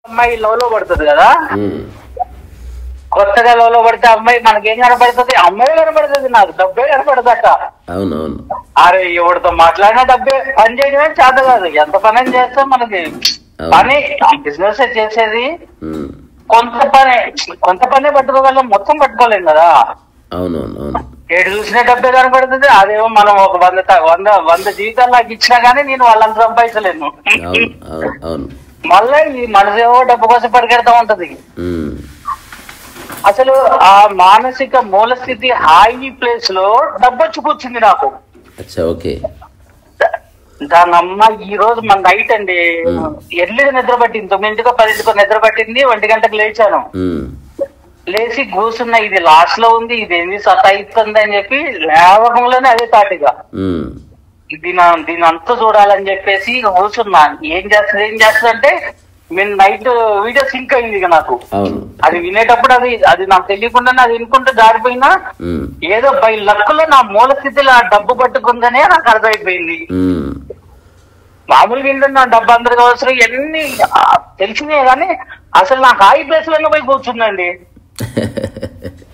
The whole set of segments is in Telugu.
అమ్మాయి లవ్ లో పడుతుంది కదా, ఉమ్, కొత్తగా లవ్ లో పడితే అమ్మాయి మనకేం కనపడుతుంది? అమ్మాయి కనపడుతుంది, నాకు డబ్బే కనపడదట. అవునవును. అరే ఎవరితో మాట్లాడినా డబ్బే, పని చేయడమే చేత కాదు. ఎంత పని చేస్తాం మనకి పని, బిజినెస్ చేసేది ఉమ్, కొంత పనే పట్టుకోగలం, మొత్తం పట్టుకోలేం కదా. అవునవును. ఏడు చూసిన డబ్బే కనపడుతుంది. అదేమో మనం ఒక 100 జీవితాలు నాకు ఇచ్చినా గానీ నేను వాళ్ళంత సంపాదించలేను. అవును అవును అవును. మళ్ళీ ఈ మనసేమో డబ్బు కోసం పరిగెడతా ఉంటది. ఉమ్, అసలు ఆ మానసిక మూలస్థితి హాయి ప్లేస్ లో డబ్బు వచ్చి కూర్చుంది నాకు. అచ్చా, ఓకే. దాని అమ్మ ఈ రోజు మన నైట్ అండి ఎర్లీగా నిద్ర పట్టింది, 9కో 10కో నిద్ర పట్టింది. 1 గంటకు లేచాను. ఉమ్, లేచి కూర్చున్నా, ఇది లాస్ట్ లో ఉంది, ఇదేంది సతాయిస్తుంది అని చెప్పి లేవకంలోనే అదే తాటిగా ఉమ్, దీని అంతా చూడాలని చెప్పేసి ఇక కూర్చున్నా. ఏం చేస్తుంది అంటే నేను నైట్ వీడియో సింక్ అయింది ఇక నాకు. అవును. అది వినేటప్పుడు అది నాకు తెలియకుండానే అది వినుకుంటూ జారిపోయినా ఉమ్, ఏదో బై లక్కులో నా మూల స్థితిలో ఆ డబ్బు పట్టుకుందనే నాకు అర్థమైపోయింది. ఉమ్, మామూలుగా ఏంటంటే నా డబ్బు అందరికి అవసరం ఎన్ని తెలిసినాయి కానీ అసలు నా హాయి ప్లేస్ లోనే పోయి కూర్చుందండి.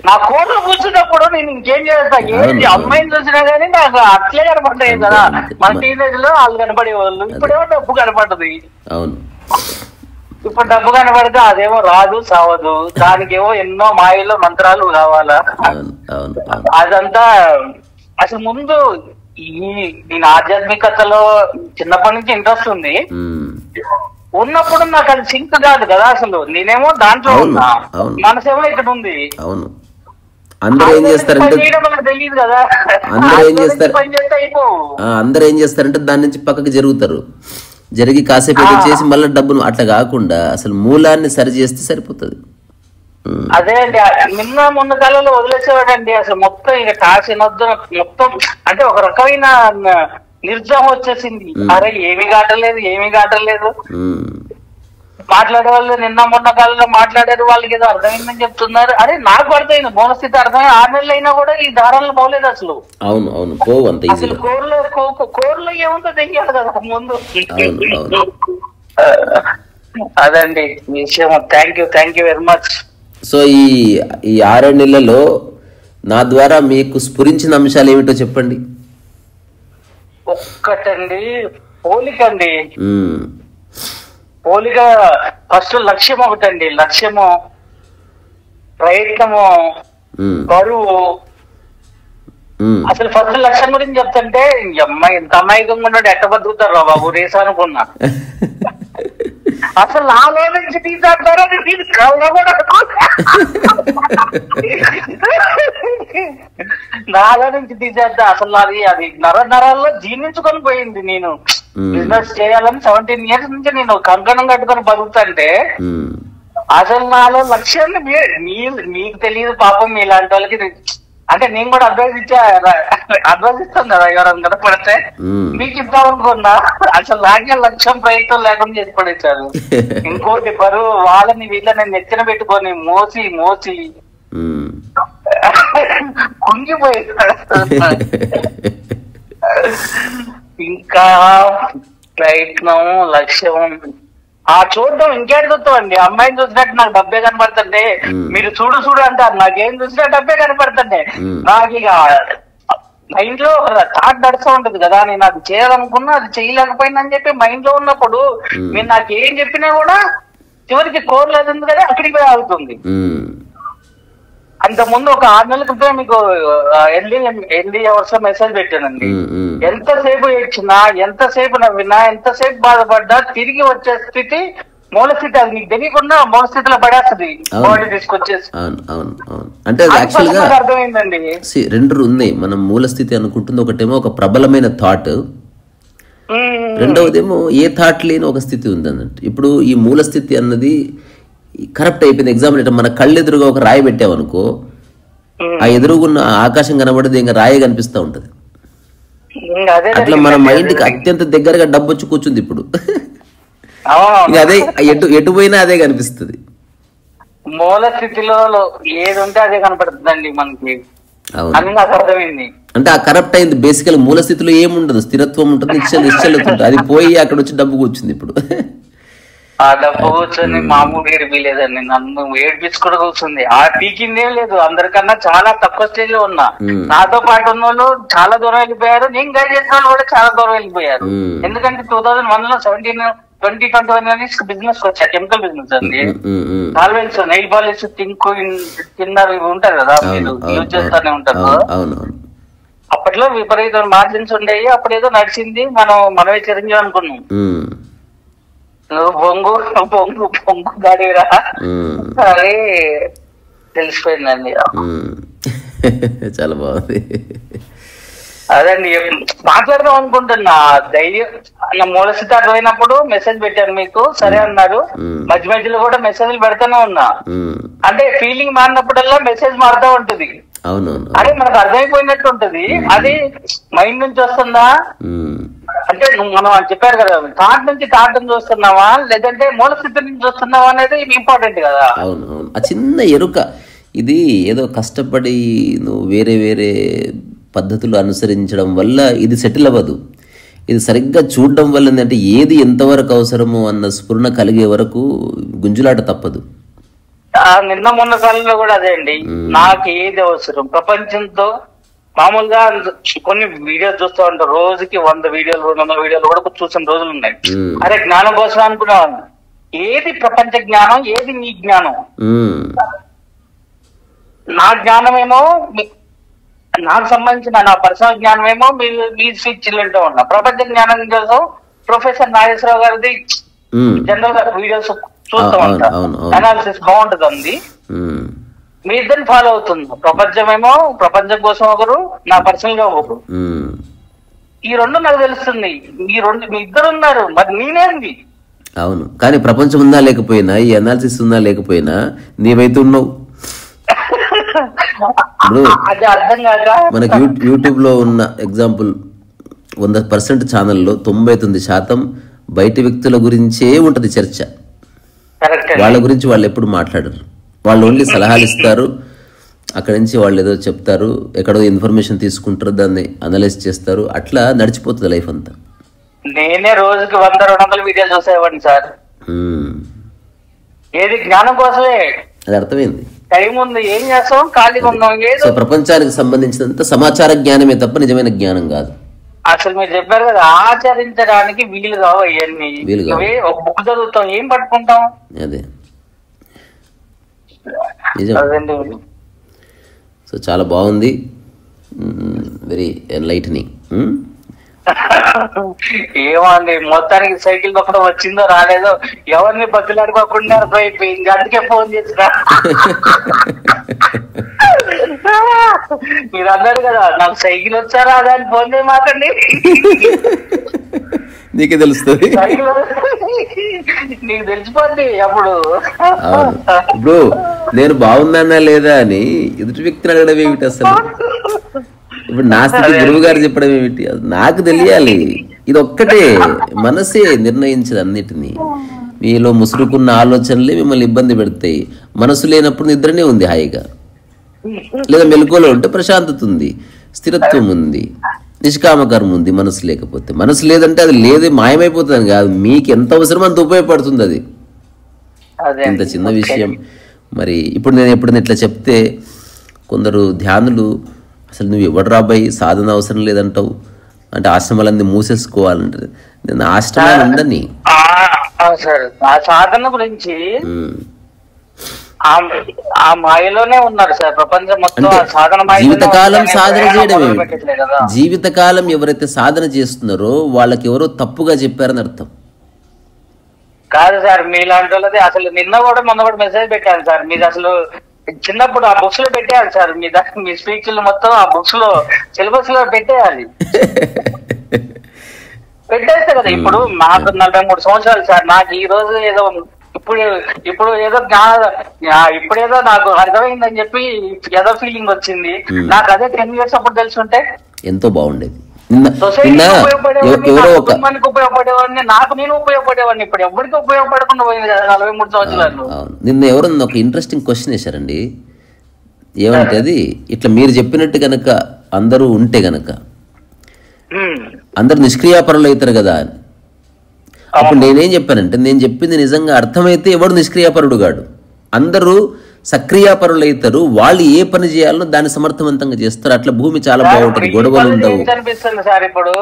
నా కోర్టులో కూర్చున్నప్పుడు నేను ఇంకేం చేస్తా, ఏంటి అమ్మాయిని చూసినా గానీ నాకు అట్లే కనపడతాయి కదా. మన టీనేజ్ లో వాళ్ళు కనపడేవాళ్ళు, ఇప్పుడేమో డబ్బు కనపడుతుంది. అవును. ఇప్పుడు డబ్బు కనపడితే అదేమో రాదు సావదు, దానికేమో ఎన్నో మాయలు మంత్రాలు కావాలా. అదంతా అసలు ముందు నేను ఆధ్యాత్మికతలో చిన్నప్పటి నుంచి ఇంట్రెస్ట్ ఉంది. ఉన్నప్పుడు నాకు అది సింక్ కాదు కదా అసలు. నేనేమో దాంట్లో ఉన్నా, మనసేమో ఇక్కడ ఉంది. అవును. అందరూ ఏం చేస్తారంటే తెలియదు కదా, అందరూ ఏం చేస్తారంటే దాని నుంచి పక్కకి జరుగుతారు. జరిగి కాసేపు చేసి మళ్ళీ డబ్బును అట్లా కాకుండా అసలు మూలాన్ని సరి చేస్తే సరిపోతుంది. అదే అండి, మొన్న కాలంలో వదిలేసేవాడండి. అసలు మొత్తం ఇక కాసినొద్దు మొత్తం, అంటే ఒక రకమైన నిర్జాం వచ్చేసింది. అరే ఏమి కాటలేదు. మాట్లాడే వాళ్ళు మొన్న కాలంలో మాట్లాడారు, వాళ్ళకి ఏదో అర్థమైందని చెప్తున్నారు. అరే నాకు అర్థమైంది, మౌనస్థితి అర్థమై 6 నెలలు అయినా కూడా ఈ దారాలు పోలేదు అసలు. అవును అవును, పోవు అంత అసలు కోర్లో ఏముందో తెలియాలి కదా ముందు. అదండి విషయం. Thank you very much. So ఈ 6 నెలలలో నా ద్వారా మీకు స్ఫురించిన అంశాలు ఏమిటో చెప్పండి. ఒక్కటండి, పోలిక ఫస్ట్ లక్ష్యం ఒకటండి. లక్ష్యము, ప్రయత్నము, బరువు. అసలు ఫస్ట్ లక్ష్యం గురించి చెప్తుంటే అమ్మాయి ఎంత అమాయకంగా ఉన్నాడు, ఎట్ట బతుకుతారు రా బాబు రేసు అనుకున్నా. అసలు నాలో నుంచి తీసేస్తారో నాలో నుంచి తీసేద్దా. అసలు అది నరాల్లో జీర్ణించుకొని పోయింది. నేను బిజినెస్ చేయాలని 17 years నుంచి నేను కంకణం కట్టుకొని బతుకుతుంటే అసలు నాలో లక్ష్యాన్ని మీకు తెలియదు పాపం. మీలాంటి వాళ్ళకి అంటే నేను కూడా అడ్వైజ్ ఇస్తాను కదా ఎవరైనా కనపడితే, మీకు ఇద్దామనుకున్నా. అసలు నాకే లక్ష్యం ప్రయత్నం లేకుండా చేసి పడేశారు. ఇంకోటి బరువు, వాళ్ళని వీళ్ళని నెత్తిన పెట్టుకొని మోసి కుంగిపోయేశాడు. ఇంకా ప్రయత్నం, లక్ష్యం, చూడటం ఇంకేం చూస్తామండి. అమ్మాయిని చూసినట్టు నాకు డబ్బే కనపడుతుంటే మీరు చూడు అంటారు, నాకేం చూసినా డబ్బే కనపడుతుంటే నాకు ఇక మైండ్ లో థాట్ నడుస్తూ ఉంటది కదా. నేను అది చేయాలనుకున్నా అది చేయలేకపోయినా అని చెప్పి మైండ్ లో ఉన్నప్పుడు మీరు నాకు ఏం చెప్పినా కూడా చివరికి కోరలేదు కదా, అక్కడికి పోయి ఆగుతుంది. అంత ముందు ఒక 6 నెలల క్రితం మీకు ఎర్లీ అవర్స్ లో మెసేజ్ పెట్టానండి. ఎంతసేపు ఏడ్చినా, ఎంతసేపు నవ్వినా, ఎంతసేపు బాధపడ్డా తిరిగి వచ్చే స్థితి మూలస్థితి. అది నీకు తెలియకుండా మూలస్థితిలో పడేస్తుంది బాడీ తీసుకొచ్చేసి. అంటే అర్థమైందండి. 2 ఉన్నాయి. మనం మూలస్థితి అనుకుంటుంది, ఒకటేమో ఒక ప్రబలమైన థాట్, రెండవదేమో ఏ థాట్ లేని ఒక స్థితి ఉంది అన్నట్టు. ఇప్పుడు ఈ మూలస్థితి అన్నది కరెక్ట్ అయిపోయింది. ఎగ్జాంపుల్ మన కళ్ళు ఎదురుగా ఒక రాయి పెట్టామనుకో, ఆ ఎదురుగున్న ఆకాశం కనబడేది ఇంకా రాయి కనిపిస్తూ ఉంటది. అట్లా మన మైండ్ కి అత్యంత దగ్గరగా డబ్బు వచ్చి కూర్చుంది ఇప్పుడు. అదే ఎటు పోయినా అదే కనిపిస్తుంది. మూల స్థితిలో ఏది ఉంటే అదే కనపడుతుందండి మనకి. అర్థమైంది. అంటే ఆ కరప్ట్ అయింది. బేసికల్ మూల స్థితిలో ఏముండదు, స్థిరత్వం ఉంటుంది, నిశ్చలత ఉంటుంది. అది పోయి అక్కడ వచ్చి డబ్బు కూర్చుంది ఇప్పుడు. ఆ డబ్బు కూర్చొని మామూలు ఏడిపిలేదండి, నన్ను ఏడిపించుకుంటూ కూర్చుంది. ఆ పీకిందేం లేదు, అందరికన్నా చాలా తక్కువ స్టేజ్ లో ఉన్నా. నాతో పాటు ఉన్న వాళ్ళు చాలా దూరం వెళ్ళిపోయారు, నేను గైడ్ చేసిన వాళ్ళు కూడా చాలా దూరం వెళ్ళిపోయారు. ఎందుకంటే 2001 లో 2021 బిజినెస్ వచ్చా, కెమికల్ బిజినెస్ అండి. Solvents, nail polish, Tinku, thinner ఇవి ఉంటారు కదా, మీరు యూజ్ చేస్తానే ఉంటారు. అప్పట్లో విపరీతమైన మార్జిన్స్ ఉండేవి, అప్పుడేదో నడిచింది, మనమే చిరంజీవి అనుకున్నాం. నువ్వు బొంగు గాడిరా అది తెలిసిపోయిందండి. చాలా బాగుంది. అదండి మాట్లాడదాం అనుకుంటున్నా. ధైర్యం నా మూల స్థితి అర్థమైనప్పుడు మెసేజ్ పెట్టాను మీకు, సరే అన్నారు. మధ్య మధ్యలో కూడా మెసేజ్లు పెడతానే ఉన్నా. అంటే ఫీలింగ్ మారినప్పుడల్లా మెసేజ్ మారుతూ ఉంటది. అదే మనకు అర్థమైపోయినట్టు ఉంటది. అది మైండ్ నుంచి వస్తుందా అంటే మనం చెప్పారు కదా, థాట్ నుంచి థాట్ చూస్తున్నావా లేదంటే మూల స్థితి నుంచి చూస్తున్నావా అనేది ఇంపార్టెంట్ కదా. అవునవును, ఆ చిన్న ఎరుక. ఇది ఏదో కష్టపడి నువ్వు వేరే వేరే పద్ధతులు అనుసరించడం వల్ల ఇది సెటిల్ అవ్వదు. ఇది సరిగ్గా చూడడం వల్ల ఏంటంటే ఏది ఎంతవరకు అవసరమో అన్న స్ఫురణ కలిగే వరకు గుంజులాట తప్పదు. నిన్న మొన్న కాలంలో కూడా అదే అండి, నాకు ఏది అవసరం ప్రపంచంతో మామూలుగా కొన్ని వీడియోలు చూస్తూ ఉంటారు, రోజుకి 100 వీడియోలు 200 వీడియోలు కూడా చూసిన రోజులు ఉన్నాయి. అరే జ్ఞానం కోసం అనుకున్నాను, ఏది ప్రపంచ జ్ఞానం, ఏది నీ జ్ఞానం? నా జ్ఞానమేమో నాకు సంబంధించిన నా పర్సనల్ జ్ఞానం ఏమో మీ స్పీచ్ వింటూ ఉన్నా. ప్రపంచ జ్ఞానం కోసం ప్రొఫెసర్ నాగేశ్వరరావు గారిది జనరల్ గా వీడియోస్ చూస్తూ ఉంటా, అనాలిసిస్ బాగుంటది. మీ ఇద్దరిని ఫాలో అవుతుంది. ప్రపంచమేమో ప్రపంచం కోసం ఒకరు, నా పర్సనల్ గా ఒకరు. ఈ రెండు నాకు తెలుస్తుంది. మీ ఇద్దరు ఉన్నారు, మరి నేనేంది? అవును, కానీ ప్రపంచం ఉందా లేకపోయినా, ఈ అనాలిసిస్ ఉందా లేకపోయినా నీవైతే ఉన్నావు. అది అర్థం కాక మనకి యూట్యూబ్ లో ఉన్న ఎగ్జాంపుల్ 100% ఛానల్లో 99% బయట వ్యక్తుల గురించే ఉంటది చర్చ. వాళ్ళ గురించి వాళ్ళు ఎప్పుడు మాట్లాడరు, వాళ్ళు ఓన్లీ సలహాలు ఇస్తారు. అక్కడి నుంచి వాళ్ళు ఏదో చెప్తారు, ఎక్కడో ఇన్ఫర్మేషన్ తీసుకుంటారు, దాన్ని అనలైజ్ చేస్తారు. అట్లా నడిచిపోతుంది లైఫ్ అంతా. నేనే రోజుకి 100-200 వీడియోలు చూసేవాడిని సార్. ఏది జ్ఞానం కోసమే. అది అర్థమైంది. టైం ఉంది, ఏం చేస్తాం, ఖాళీగా ఉన్నాం. సో ప్రపంచానికి సంబంధించినంత సమాచార జ్ఞానమే తప్ప నిజమైన జ్ఞానం కాదు. అసలు మీరు చెప్పారు కదా, ఆచరించడానికి వీలు కావు అవన్నీ. ఒక బుక్ చదువుతాం, ఏం పట్టుకుంటాం? అదే నిజం. సో చాలా బాగుంది, వెరీ ఎన్లైటనింగ్. ఏమో అండి, మొత్తానికి సైకిల్ దొక్కడం వచ్చిందో రాలేదో ఎవరిని బతులాడుకోకుండా అర్థమైపోయింది. అందుకే ఫోన్ చేసిన. మీరు అన్నారు కదా నాకు సైకిల్ వచ్చారా దాన్ని ఫోన్ చేయమాకండి, నీకే తెలుస్తుంది, నీకు తెలిసిపోద్ది అప్పుడు. ఇప్పుడు నేను బాగున్నానా లేదా అని ఎదుటి వ్యక్తిని అడగడం ఏమిటి అసలు? ఇప్పుడు నా స్థితి గురువు గారు చెప్పడం ఏమిటి? నాకు తెలియాలి. ఇది ఒక్కటే, మనసే నిర్ణయించదు అన్నిటినీ. మీలో ముసురుకున్న ఆలోచనలే మిమ్మల్ని ఇబ్బంది పెడతాయి. మనసు లేనప్పుడు నిద్రనే ఉంది హాయిగా, లేదా మెలకువలో ఉంటే ప్రశాంతత ఉంది, స్థిరత్వం ఉంది, నిష్కామకర్మ ఉంది. మనసు లేకపోతే, మనసు లేదంటే అది లేదు మాయమైపోతుంది కాదు, మీకు ఎంత అవసరం అంత ఉపయోగపడుతుంది. అది ఇంత చిన్న విషయం. మరి ఇప్పుడు నేను ఎప్పుడైనా ఇట్లా చెప్తే కొందరు ధ్యానులు అసలు నువ్వు ఎవడు రాబాయి, సాధన అవసరం లేదంటావు అంటే ఆశ్రమాలన్నీ మూసేసుకోవాలంటే, నేను ఆశ్రమాలు ఉందని సాధన గురించి ఆ మాయలోనే ఉన్నారు సార్. ప్రపంచం మొత్తం జీవితకాలం సాధన చేయడమే. జీవితకాలం ఎవరైతే సాధన చేస్తున్నారో వాళ్ళకి ఎవరో తప్పుగా చెప్పారని అర్థం కాదు సార్. మీలాంటి వాళ్ళది అసలు నిన్న కూడా మొన్న కూడా మెసేజ్ పెట్టాను సార్. మీరు అసలు చిన్నప్పుడు ఆ బుక్స్ లో పెట్టేయాలి సార్. మీ స్పీచ్లు మొత్తం ఆ బుక్స్ లో సిలబస్ లో పెట్టేయాలి. పెట్టేస్తే కదా. ఇప్పుడు నాకు 43 సంవత్సరాలు సార్. నాకు ఈ రోజు ఏదో ఇప్పుడు ఏదో ఇప్పుడేదో నాకు అర్థమైందని చెప్పి ఏదో ఫీలింగ్ వచ్చింది. నాకు అదే 10 years అప్పుడు తెలుసుంటే ఎంతో బాగుండేది. ఉపయోగపడేవాడిని, నాకు నేను ఉపయోగపడేవాడిని. ఇప్పుడు ఎవరికి ఉపయోగపడకుండా పోయింది కదా 43 సంవత్సరాలు. నిన్న ఎవరన్నా ఒక ఇంట్రెస్టింగ్ క్వశ్చన్ వేశారండి. ఏమంటే అది ఇట్లా మీరు చెప్పినట్టు గనక అందరూ ఉంటే గనక అందరు నిష్క్రియాపరులు అవుతారు కదా అని. అప్పుడు నేనేం చెప్పానంటే, నేను చెప్పింది నిజంగా అర్థమైతే ఎవడు నిష్క్రియాపరుడు గాడు, అందరూ సక్రియాపరులు అవుతారు. వాళ్ళు ఏ పని చేయాలో దాన్ని సమర్థవంతంగా చేస్తారు. అట్లా భూమి చాలా బాగుంటుంది, గొడవలు ఉండవు. అనిపిస్తుంది సార్, ఇప్పుడు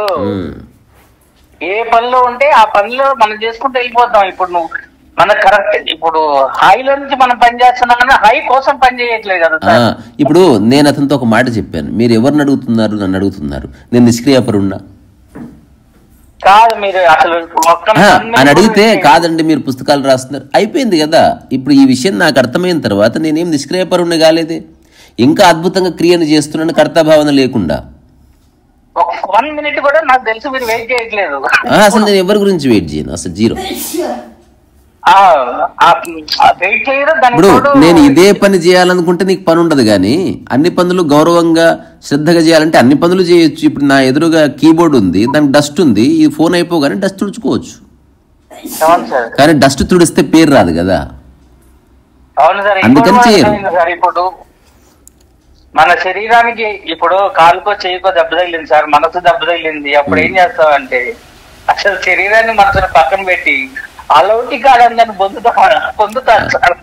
ఏ పనిలో ఉంటే ఆ పనిలో మనం చేసుకుంటూ వెళ్ళిపోతాం. ఇప్పుడు నువ్వు మన కరెక్ట్ ఇప్పుడు హైలో నుంచి మనం పని చేస్తున్నాం కానీ హై కోసం పని చేయట్లేదు కదా. ఇప్పుడు నేను అతనితో ఒక మాట చెప్పాను, మీరు ఎవరిని అడుగుతున్నారు, నన్ను అడుగుతున్నారు, నేను నిష్క్రియాపరున్నా కాదు, మీరు అసలు అని అడిగితే కాదండి మీరు పుస్తకాలు రాస్తున్నారు, అయిపోయింది కదా. ఇప్పుడు ఈ విషయం నాకు అర్థమైన తర్వాత నేనేం నిష్క్రియాపరుణ్ణి కాలేదే, ఇంకా అద్భుతంగా క్రియను చేస్తున్నాను కర్తాభావన లేకుండా. 1 minute కూడా నాకు తెలిసి మీరు వెయిట్ చేయట్లేదు. అసలు నేను ఎవరి గురించి వెయిట్ చేయను, అసలు జీరో. ఇప్పుడు నేను ఇదే పని చేయాలనుకుంటే నీకు పని ఉండదు, కానీ అన్ని పనులు గౌరవంగా శ్రద్ధగా చేయాలంటే అన్ని పనులు చేయొచ్చు. ఇప్పుడు నా ఎదురుగా కీబోర్డ్ ఉంది, దానికి డస్ట్ ఉంది, ఈ ఫోన్ అయిపోగానే డస్ట్ తుడుచుకోవచ్చు, కానీ డస్ట్ తుడిస్తే పేరు రాదు కదా, అందుకని చేయరు. ఇప్పుడు మన శరీరానికి ఇప్పుడు కాలుకో చేయికో దెబ్బ తగిలింది సార్, మనసు దెబ్బ తగిలింది, అప్పుడు ఏం చేస్తామంటే అసలు శరీరాన్ని మనసుని పక్కన పెట్టి అలౌకిక ఆనందాన్ని పొందుతారు సార్.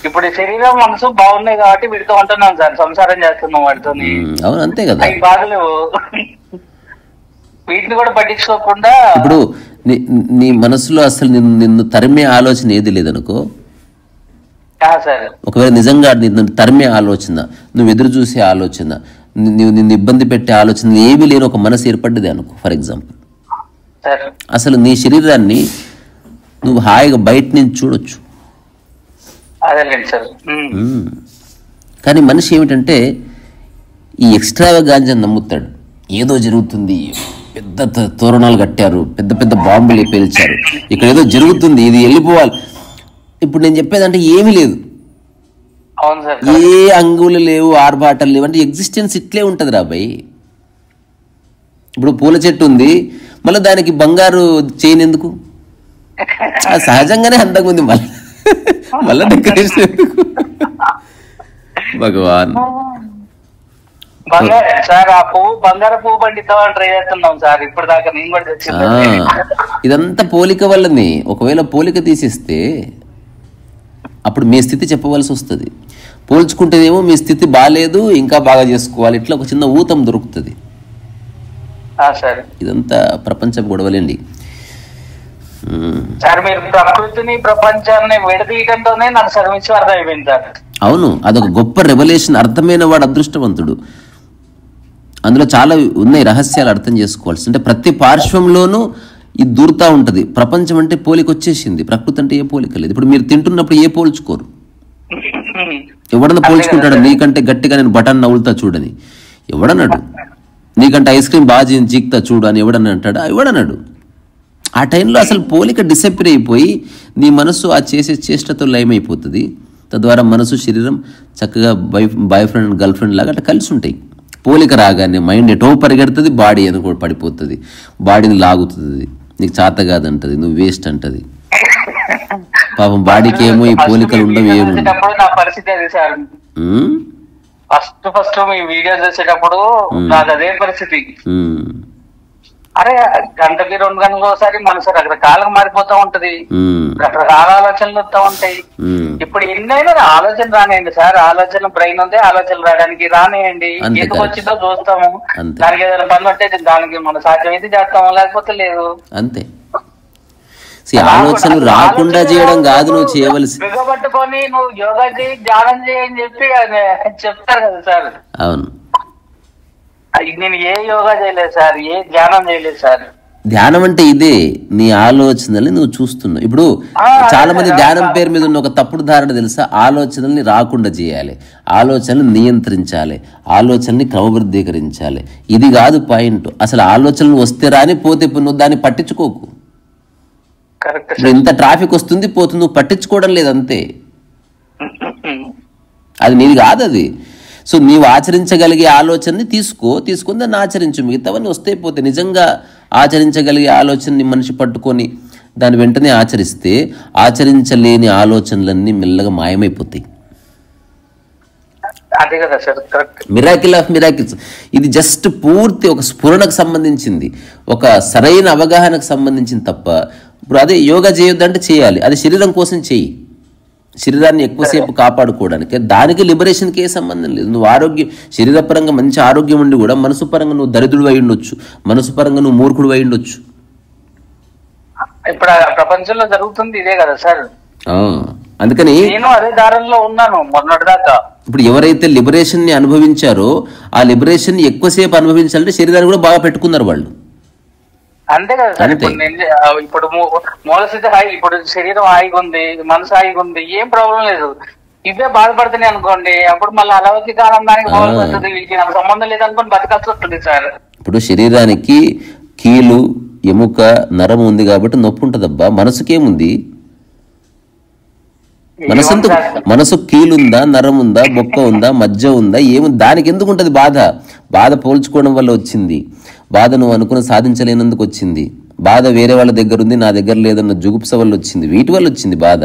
ఇప్పుడు శరీరం మనసు బాగున్నాయి కాబట్టి వీటితో ఉంటున్నాం సార్, సంసారం చేస్తున్నాం వాటితో, అంతే కదా. అవి బాధలేవు, వీటిని కూడా పట్టించుకోకుండా. ఇప్పుడు నీ మనసులో అసలు నిన్ను తరిమే ఆలోచన ఏది లేదనుకో, ఒకవేళ నిజంగా నిన్ను తరిమే ఆలోచన, నువ్వు ఎదురు చూసే ఆలోచన, నిన్ను ఇబ్బంది పెట్టే ఆలోచన ఏమీ లేని ఒక మనసు ఏర్పడ్డది అనుకో, ఫర్ ఎగ్జాంపుల్, అసలు నీ శరీరాన్ని నువ్వు హాయిగా బయట నుంచి చూడొచ్చు. కానీ మనిషి ఏమిటంటే ఈ ఎక్స్ట్రావాగాంజా నమ్ముతాడు, ఏదో జరుగుతుంది, పెద్ద తోరణాలు కట్టారు, పెద్ద పెద్ద బాంబులు పేల్చారు, ఇక్కడ ఏదో జరుగుతుంది, ఇది వెళ్ళిపోవాలి. ఇప్పుడు నేను చెప్పేదంటే ఏమీ లేదు, ఏ అంగులు లేవు, ఆర్భాటాలు లేవు, అంటే ఎగ్జిస్టెన్స్ ఇట్లే ఉంటుంది రాబాయ్. ఇప్పుడు పూల చెట్టు ఉంది, మళ్ళీ దానికి బంగారు చైన్ ఎందుకు, సహజంగానే అందంగా ఉంది, మళ్ళీ డెకరేషన్ ఎందుకు భగవాన్. బంగారు పువ్వు పండిద్దామని ట్రై చేస్తున్నాం సార్, ఇప్పుడు దాకా నేను కూడా. ఇదంతా పోలిక వల్లనే. ఒకవేళ పోలిక తీసేస్తే అప్పుడు మీ స్థితి చెప్పవలసి వస్తుంది, పోల్చుకుంటేనేమో మీ స్థితి బాగాలేదు, ఇంకా బాగా చేసుకోవాలి, ఇట్లా ఒక చిన్న ఊతం దొరుకుతుంది. ఇదంతా ప్రపంచం గొడవలేండి సార్. మీరు ప్రకృతిని ప్రపంచాన్ని విడదీయడంతోనే నాకు సర్వించడం అర్థమైపోయింది సార్. అవును, అదొక గొప్ప రెవల్యూషన్. అర్థమైన వాడు అదృష్టవంతుడు. అందులో చాలా ఉన్నాయి రహస్యాలు అర్థం చేసుకోవాల్సి. అంటే ప్రతి పార్శ్వంలోనూ ఇది దూరుతా ఉంటుంది. ప్రపంచం అంటే పోలిక వచ్చేసింది, ప్రకృతి అంటే ఏ పోలిక లేదు. ఇప్పుడు మీరు తింటున్నప్పుడు ఏ పోల్చుకోరు, ఎవడన్నా పోల్చుకుంటాడు నీకంటే గట్టిగా నేను బటన్ నవ్వులుతా చూడని, ఎవడన్నాడు? నీకంటే ఐస్ క్రీమ్ బాగా చీక్తా చూడు అని ఎవడన్నా అంటాడు? ఎవడన్నాడు? ఆ టైంలో అసలు పోలిక డిసప్పియర్ అయిపోయి నీ మనసు ఆ చేసే చేష్టతో లయమైపోతుంది. తద్వారా మనసు శరీరం చక్కగా boy friend and girl friend లాగా అట్లా కలిసి ఉంటాయి. పోలిక రాగానే మైండ్ ఎటో పరిగెడుతుంది, బాడీ అని కూడా పడిపోతుంది, బాడీని లాగుతుంది, నీకు చేత కాదంటది, నువ్వు వేస్ట్ అంటది. పాపం బాడీకి ఏమో ఈ పోలికలు ఉండవు, ఏమో. ఫస్ట్ మీ వీడియో చేసేటప్పుడు నాకు అదే పరిస్థితి. అరే గంటకి 2 గంటలకు ఒకసారి మనసు రకరకాలుగా మారిపోతా ఉంటది, రకరకాల ఆలోచనలు వస్తూ ఉంటాయి. ఇప్పుడు ఎన్నైనా ఆలోచన రానియండి సార్, ఆలోచన బ్రెయిన్ ఉంది, ఆలోచనలు రావడానికి రానియండి, ఎందుకు వచ్చిందో చూస్తాము, దానికి ఏదైనా పని ఉంటే దానికి మన సాధ్యమైతే చేస్తాము, లేకపోతే లేదు, అంతే. ఆలోచనలు రాకుండా చేయడం కాదు నువ్వు చేయవలసి. బిగబట్టుకొని నువ్వు యోగా చేయి, ధ్యానం చేయని చెప్పి చెప్తారు కదా సార్. అవును, నేను ఏ యోగా చేయలేదు సార్, ఏ ధ్యానం చేయలేదు సార్. ధ్యానం అంటే ఇదే, నీ ఆలోచనల్ని నువ్వు చూస్తున్నావు. ఇప్పుడు చాలా మంది ధ్యానం పేరు మీద ఉన్న ఒక తప్పుడు ధారణ తెలుసా? ఆలోచనల్ని రాకుండా చేయాలి, ఆలోచనలు నియంత్రించాలి, ఆలోచనని క్రమబద్ధీకరించాలి. ఇది కాదు పాయింట్. అసలు ఆలోచనలు వస్తే రాని, పోతే నువ్వు దాన్ని పట్టించుకోకు. ఇప్పుడు ఇంత ట్రాఫిక్ వస్తుంది పోతుంది, నువ్వు పట్టించుకోవడం లేదు, అంతే. అది నీది కాదు అది. సో నీవు ఆచరించగలిగే ఆలోచనని తీసుకొని దాన్ని ఆచరించు, మిగతావన్నీ వస్తే పోతే. నిజంగా ఆచరించగలిగే ఆలోచనని మనిషి పట్టుకొని దాని వెంటనే ఆచరిస్తే ఆచరించలేని ఆలోచనలన్నీ మెల్లగా మాయమైపోతాయి. అదే కదా sir correct. Miracle of miracles. ఇది జస్ట్ పూర్తి ఒక స్ఫురణకు సంబంధించింది, ఒక సరైన అవగాహనకు సంబంధించింది తప్ప ఇప్పుడు అదే యోగా చేయొద్దంటే చేయాలి, అది శరీరం కోసం చేయి, శరీరాన్ని ఎక్కువసేపు కాపాడుకోవడానికి. దానికి లిబరేషన్కి ఏ సంబంధం లేదు. నువ్వు ఆరోగ్యం శరీరపరంగా మంచి ఆరోగ్యం ఉండి కూడా మనసు పరంగా నువ్వు దరిద్రుడు అయి ఉండొచ్చు, మనసు పరంగా నువ్వు మూర్ఖుడు అయి ఉండొచ్చు. ఇప్పుడు ప్రపంచంలో జరుగుతుంది ఇదే కదా సార్. అందుకని నేను అదే దారంలో ఉన్నాను మొన్నటిదాకా. ఇప్పుడు ఎవరైతే లిబరేషన్ ని అనుభవించారో ఆ లిబరేషన్ ని ఎక్కువసేపు అనుభవించాలంటే శరీరాన్ని కూడా బాగా పెట్టుకున్నారు వాళ్ళు. అంతే కదా సార్. ఇప్పుడు మూలస్థితి హాయి, ఇప్పుడు శరీరం హాయిగా ఉంది, మనసు హాయిగా ఉంది, ఏం ప్రాబ్లం లేదు. ఇవే బాధపడుతున్నాయి అనుకోండి, అప్పుడు మళ్ళీ అలవతిక ఆనందానికి బాధపడుతుంది, వీటికి నాకు సంబంధం లేదనుకోని బతకాల్సి వస్తుంది సార్. ఇప్పుడు శరీరానికి కీలు ఎముక నరం ఉంది కాబట్టి నొప్పి ఉంటదబ్బా, మనసుకేముంది? మనసు కీలుందా, నరం ఉందా, బొక్క ఉందా, మజ్జ ఉందా, ఏముంది? దానికి ఎందుకు ఉంటది బాధ? బాధ పోల్చుకోవడం వల్ల వచ్చింది బాధ, నువ్వు అనుకుని సాధించలేనందుకు వచ్చింది బాధ, వేరే వాళ్ళ దగ్గర ఉంది నా దగ్గర లేదన్న జుగుప్స వల్ల వచ్చింది, వీటి వల్ల వచ్చింది బాధ.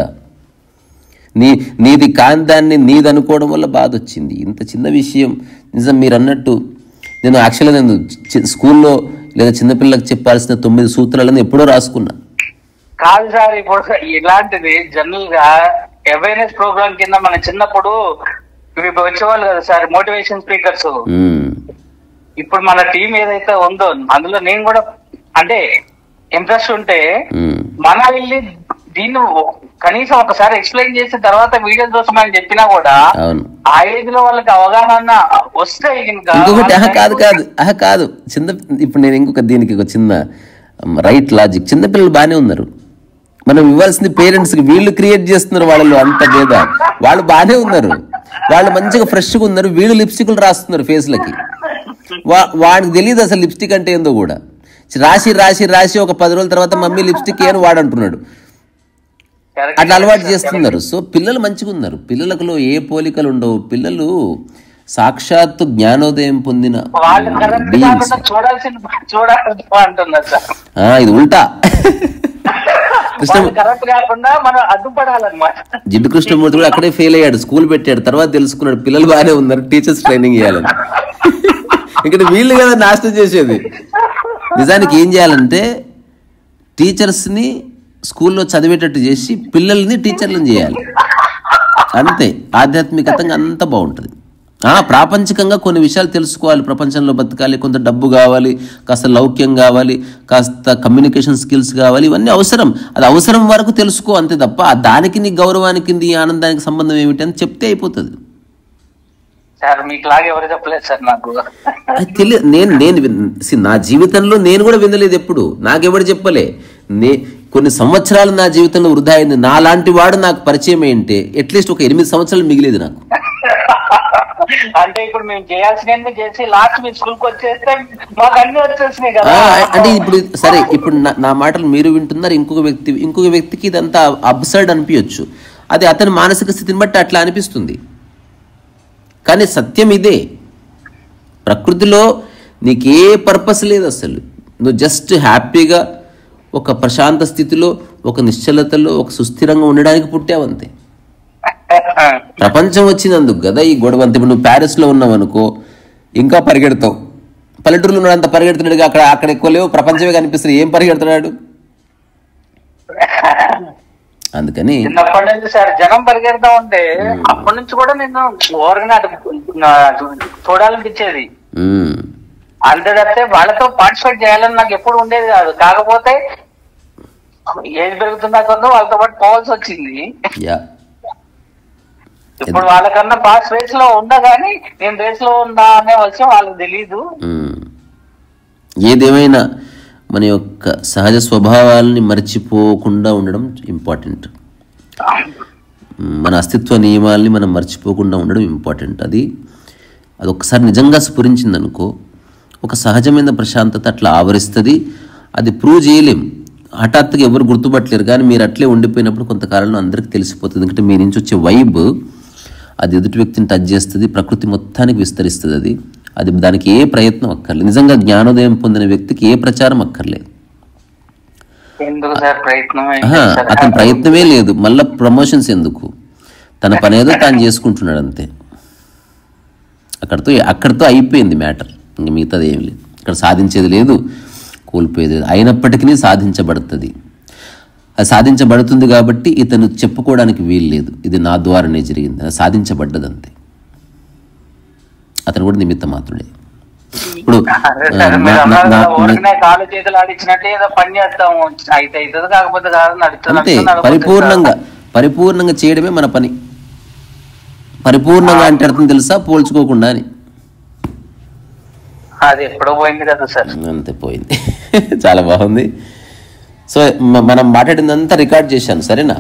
నీది కాంతాన్ని నీది అనుకోవడం వల్ల బాధ వచ్చింది. ఇంత చిన్న విషయం నిజం. మీరు అన్నట్టు నేను యాక్చువల్గా నేను స్కూల్లో లేదా చిన్నపిల్లలకు చెప్పాల్సిన 9 సూత్రాలను ఎప్పుడో రాసుకున్నా. కాదు సార్, ఇప్పుడు ఇలాంటిది జనరల్ గా అవేర్నెస్ ప్రోగ్రామ్ కింద మన చిన్నప్పుడు వచ్చేవాళ్ళు కదా సార్ మోటివేషన్ స్పీకర్స్. ఇప్పుడు మన టీం ఏదైతే ఉందో అందులో నేను కూడా అంటే ఇంట్రెస్ట్ ఉంటే మన వెళ్ళి దీన్ని కనీసం ఒకసారి ఎక్స్ప్లెయిన్ చేసిన తర్వాత వీడియో కోసం అని చెప్పినా కూడా ఆ ఏజ్ లో వాళ్ళకి అవగాహన వస్తే ఇంకొకటి కాదు చిన్న. ఇప్పుడు నేను ఇంకొక దీనికి ఒక చిన్న రైట్ లాజిక్. చిన్నపిల్లలు బాగానే ఉన్నారు, మనం ఇవ్వాల్సింది పేరెంట్స్ కి. వీళ్ళు క్రియేట్ చేస్తున్నారు వాళ్ళలో అంత భేద. వాళ్ళు బాగానే ఉన్నారు, వాళ్ళు మంచిగా ఫ్రెష్గా ఉన్నారు, వీళ్ళు లిప్స్టిక్లు రాస్తున్నారు ఫేస్లకి. వాడికి తెలియదు అసలు లిప్స్టిక్ అంటే ఏందో కూడా. రాసి రాసి రాసి ఒక 10 రోజుల తర్వాత మమ్మీ లిప్స్టిక్ ఏని వాడంటున్నాడు. అట్లా అలవాటు చేస్తున్నారు. సో పిల్లలు మంచిగా ఉన్నారు, పిల్లలకు ఏ పోలికలు ఉండవు. పిల్లలు సాక్షాత్తు జ్ఞానోదయం పొందిన ఇది ఉల్టా. జిడ్డు కృష్ణమూర్తి కూడా అక్కడే ఫెయిల్ అయ్యాడు, స్కూల్ పెట్టాడు, తర్వాత తెలుసుకున్నాడు పిల్లలు బాగానే ఉన్నారు, టీచర్స్ ట్రైనింగ్ ఇవ్వాలని. ఇక్కడ వీళ్ళు కదా నాశనం చేసేది. నిజానికి ఏం చేయాలంటే టీచర్స్ని స్కూల్లో చదివేటట్టు చేసి పిల్లల్ని టీచర్లను చేయాలి, అంతే. ఆధ్యాత్మికతంగా అంతా బాగుంటుంది. ప్రాపంచికంగా కొన్ని విషయాలు తెలుసుకోవాలి, ప్రపంచంలో బతకాలి, కొంత డబ్బు కావాలి, కాస్త లౌక్యం కావాలి, కాస్త కమ్యూనికేషన్ స్కిల్స్ కావాలి, ఇవన్నీ అవసరం. అది అవసరం వరకు తెలుసుకో అంతే తప్ప దానికి నీ గౌరవానికి నీ ఆనందానికి సంబంధం ఏమిటి అని చెప్తే అయిపోతుంది. తెలియదు. నేను నా జీవితంలో నేను కూడా వినలేదు ఎప్పుడు, నాకెవడు చెప్పలే. కొన్ని సంవత్సరాలు నా జీవితంలో వృధా అయింది. నాలాంటి వాడు నాకు పరిచయం ఏంటి అట్లీస్ట్ ఒక 8 సంవత్సరాలు మిగిలేదు నాకు. అంటే ఇప్పుడు మేము చేయాల్సిన చేసి లాస్ట్ మీ స్కూల్కి వచ్చేస్తే మాకు అన్ని వచ్చేసినాయి కదా. అంటే ఇప్పుడు సరే, ఇప్పుడు నా మాటలు మీరు వింటున్నారు, ఇంకొక వ్యక్తికి ఇదంతా అబ్సర్డ్ అనిపించచ్చు. అది అతని మానసిక స్థితిని బట్టి అట్లా అనిపిస్తుంది. కానీ సత్యం ఇదే, ప్రకృతిలో నీకే పర్పస్ లేదు అసలు. నువ్వు జస్ట్ హ్యాపీగా ఒక ప్రశాంత స్థితిలో, ఒక నిశ్చలతలో, ఒక సుస్థిరంగా ఉండడానికి పుట్టావంతే. ప్రపంచం వచ్చినందుకు కదా ఈ గొడవ అంతే. నువ్వు ప్యారిస్లో ఉన్నావు అనుకో ఇంకా పరిగెడతావు, పల్లెటూరులో ఉన్నాడు అంత పరిగెడుతున్నాడు, అక్కడ ఎక్కువ లేవు, ప్రపంచమే కనిపిస్తుంది, ఏం పరిగెడుతున్నాడు. అందుకని చిన్నప్పటి నుంచి సార్ జనం పరిగెడతా ఉంటే అప్పటి నుంచి కూడా నేను ఓవర్గా చూడాలనిపించేది. అంతే తప్పితే వాళ్ళతో పార్టిసిపేట్ చేయాలని నాకు ఎప్పుడు ఉండేది కాదు. కాకపోతే ఏది పెరుగుతున్నా కొద్దో వాళ్ళతో పాటు పోవాల్సి వచ్చింది. ఇప్పుడు వాళ్ళకన్నా పాస్ రేస్ లో ఉన్నా కానీ నేను రేస్ లో ఉన్నా అనే విషయం వాళ్ళకి తెలీదు. ఏదేమైనా మన యొక్క సహజ స్వభావాలని మర్చిపోకుండా ఉండడం ఇంపార్టెంట్. మన అస్తిత్వ నియమాల్ని మనం మర్చిపోకుండా ఉండడం ఇంపార్టెంట్. అది ఒక్కసారి నిజంగా స్ఫురించిందనుకో ఒక సహజమైన ప్రశాంతత అట్లా ఆవరిస్తుంది. అది ప్రూవ్ చేయలేం, హఠాత్తుగా ఎవరు గుర్తుపట్టలేరు. కానీ మీరు అట్లే ఉండిపోయినప్పుడు కొంతకాలంలో అందరికీ తెలిసిపోతుంది. ఎందుకంటే మీ నుంచి వచ్చే వైబ్ అది ఎదుటి వ్యక్తిని టచ్ చేస్తుంది, ప్రకృతి మొత్తానికి విస్తరిస్తుంది. అది దానికి ఏ ప్రయత్నం అక్కర్లేదు. నిజంగా జ్ఞానోదయం పొందిన వ్యక్తికి ఏ ప్రచారం అక్కర్లేదు, అతని ప్రయత్నమే లేదు. మళ్ళీ ప్రమోషన్స్ ఎందుకు, తన పనేదో తాను చేసుకుంటున్నాడు అంతే. అక్కడితో అయిపోయింది మ్యాటర్. ఇంక మిగతాది ఏం లేదు. ఇక్కడ సాధించేది లేదు, కోల్పోయేది లేదు. అయినప్పటికీ సాధించబడుతుంది. అది సాధించబడుతుంది కాబట్టి ఇతను చెప్పుకోవడానికి వీలు లేదు, ఇది నా ద్వారానే జరిగింది. అది సాధించబడ్డది అంతే. అతను కూడా నిమిత్త మాత్రుడే. ఇప్పుడు కాలు చేతులు ఆడించినట్టే ఏదో పని చేస్తాము, అయితే అవుతుంది కాకపోతే అంతే. పరిపూర్ణంగా చేయడమే మన పని. పరిపూర్ణంగా అంటే అర్థం తెలుసా? పోల్చుకోకుండా అని. అది ఎప్పుడో పోయింది కదా సార్. అంతే, పోయింది. చాలా బాగుంది. సో మనం మాట్లాడిందంతా రికార్డ్ చేశాను, సరేనా?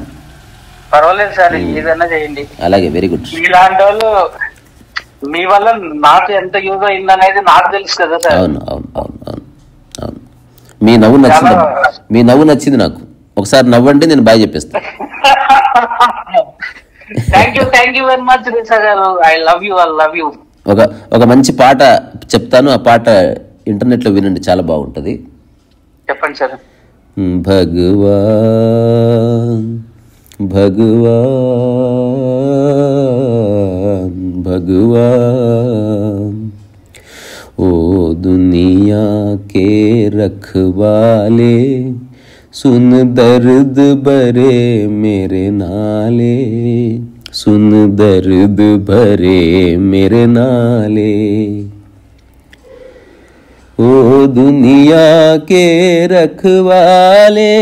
పర్వాలేదు సార్, ఏదైనా చేయండి. అలాగే, వెరీ గుడ్. ఇలాంటి వాళ్ళు మీ వల్ల నాకు ఎంత యూజ్ అయింది అనేది నాకు తెలుసు కదా సార్. అవును అవును అవును అవును అవును. మీ నవ్వు నచ్చింది నాకు. ఒకసారి నవ్వండి, నేను బాయ్ చెప్పేస్తాను. Thank you very much Risha garu. I love you. ఒక మంచి పాట చెప్తాను, ఆ పాట ఇంటర్నెట్ లో వినండి, చాలా బాగుంటది. చెప్పండి సార్. భగవాన్ भगवान भगवान ओ दुनिया के रखवाले, सुन दर्द भरे मेरे नाले, सुन दर्द भरे मेरे नाले, ओ दुनिया के रखवाले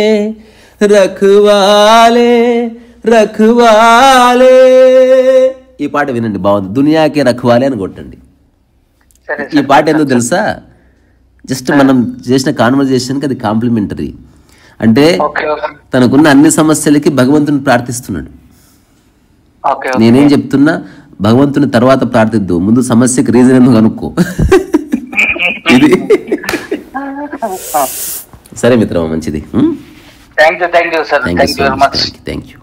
రఖవాలే రఖవాలే. ఈ పాట వినండి, బాగుంది. దునియాకే రఖవాలే అని కొట్టండి. ఈ పాట ఎందుకు తెలుసా? జస్ట్ మనం చేసిన కాన్వర్జేషన్కి అది కాంప్లిమెంటరీ. అంటే తనకున్న అన్ని సమస్యలకి భగవంతుని ప్రార్థిస్తున్నాడు. నేనేం చెప్తున్నా, భగవంతుని తర్వాత ప్రార్థిద్దు, ముందు సమస్యకి రీజన్ ఎందుకు కనుక్కో. ఇది సరే మిత్రమా, మంచిది. Thank you sir. Thank you very much. Thank you.